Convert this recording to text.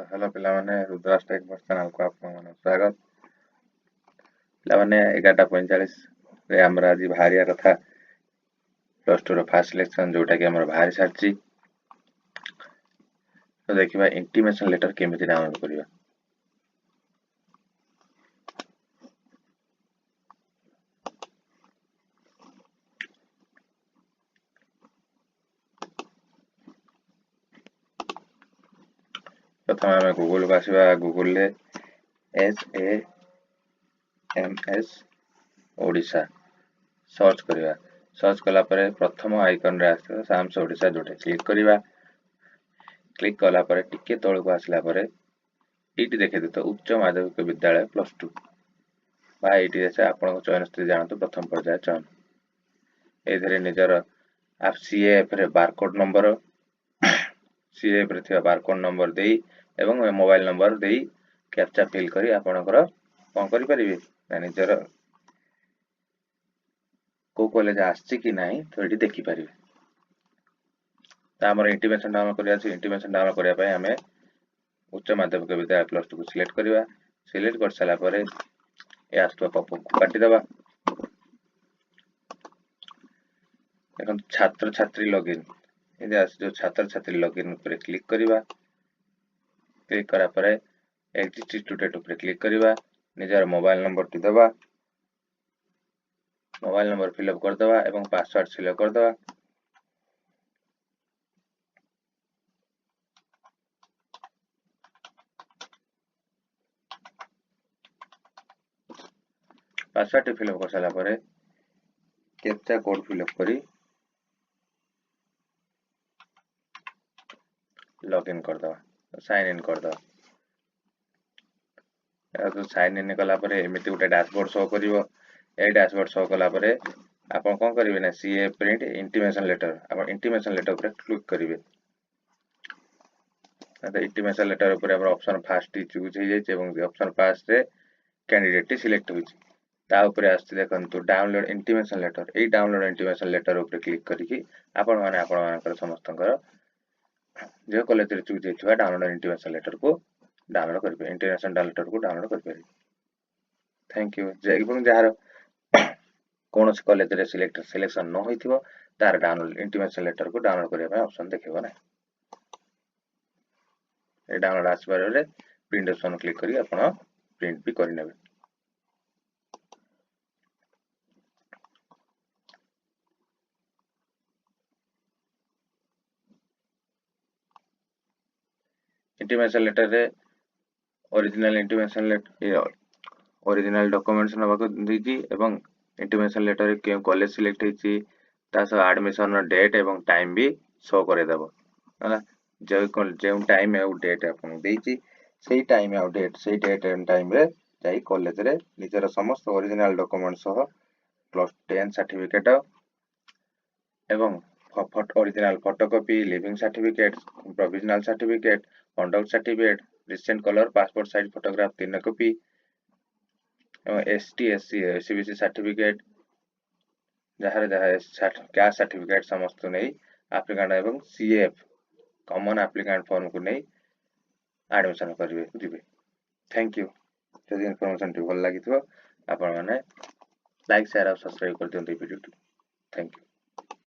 Hello पिलामाने Rudras take बस channel को आपको स्वागत। पिलामाने 11:45 रे हमर आज बाहरिया कथा प्लस 2 रो फर्स्ट सिलेक्शन जोटा कि हमर बाहरी सारची। तो देखिबा इंटीमेशन लेटर केमिति डाउनलोड करिबा। प्रथम आमे गूगल को आसीबा। गूगल ले SAMS ओडिशा सर्च करिबा। सर्च कला परे प्रथम आइकन रे आसीबा साम्स ओडिशा जोटे क्लिक करिबा। क्लिक कला परे टिके तळ को आसला परे एटी देखे देतो उच्च माध्यमिक विद्यालय प्लस 2 बा एटी देसे आपण को चयन स्थिति जानतो प्रथम पर्याय चयन। एधरे निजर आप CAF रे बारकोड नंबर CAF रे थिबा बारकोड नंबर देई एवं मोबाइल नंबर देई कैप्चा फिल करी आपणकर कोन करि परिबे ना निजर को कॉलेज आछि कि नाही तो एटी देखि परिबे। हमर इंटीमेशन डाउनलोड करिया अछि। इंटीमेशन डाउनलोड करिया पय हमें उच्च माध्यमिक विद्यालय प्लस 2 को सिलेक्ट करिवा। सिलेक्ट कर साला परे ए आस्तवा पॉपअप को काटी देबा। देखन छात्र छात्री लॉगिन एदे आस जो छात्र छात्री लॉगिन ऊपर क्लिक करिवा। क्लिक करा परे एग्जिस्ट स्टूडेंट ऊपर क्लिक करिवा। निजर मोबाइल नंबर टी देबा। मोबाइल नंबर फिल अप कर देबा एवं पासवर्ड सिलेक्ट कर देबा। पासवर्ड फिल अप कर साला परे कैप्चा कोड फिल अप करी लॉगिन कर देबा। साइन इन कर देबा। तो साइन इन कला परे एमिति उटे डैशबोर्ड शो करिवो। ए डैशबोर्ड शो कला परे आपण कोन करिवे ना CA प्रिंट इंटीमेशन लेटर आपण इंटीमेशन लेटर ऊपर क्लिक करिवे। तो इंटीमेशन लेटर ऊपर हमर ऑप्शन फर्स्ट चूज हो जाय एवं ऑप्शन पास रे कैंडिडेट सिलेक्ट होई। ता ऊपर आस्ते देखंतु डाउनलोड इंटीमेशन लेटर। ए डाउनलोड इंटीमेशन लेटर ऊपर क्लिक करिकि आपण माने आपण मानकर समस्तकर जे कॉलेज रे चूज होइछवा डाउनलोड इंटीमेशन लेटर को डाउनलोड करिवे। इंटीमेशन लेटर को डाउनलोड करिवे। Thank you. जेबं जहार कोन कॉलेज रे सिलेक्शन न होइथिबो तार डाउनलोड इंटीमेशन लेटर को डाउनलोड करिया पे ऑप्शन देखिबो ना। ए डाउनलोड आसबार रे प्रिंट ऑप्शन क्लिक करी आपण प्रिंट भी करि नेबे। इंटीमेशन लेटर रे original intimation letter original documents नबाको दीजी एवं इंटीमेशन लेटर के कॉलेज सिलेक्ट होइछि तासो एडमिशन डेट एवं टाइम भी शो करे देबो हला। जे टाइम है डेट आपन देछि सेही टाइम है डेट सेही डेट एंड टाइम रे जाई कॉलेज रे निजर समस्त ओरिजिनल डॉक्यूमेंट्स सह प्लस 10 सर्टिफिकेट एवं original photocopy leaving certificate provisional certificate conduct certificate recent colour passport size photograph 3 copy एवं ST SC SCBC सर्टिफिकेट जहार कैश सर्टिफिकेट समस्त नहीं एप्लिकेंट एवं CAF कॉमन एप्लिकेंट फॉर्म को नहीं एडमिशन करिवे दिबे। Thank you. जदि इन्फॉर्मेशन टी भल लागि थो आपण माने लाइक शेयर और सब्सक्राइब कर दियंतु वीडियो। Thank you.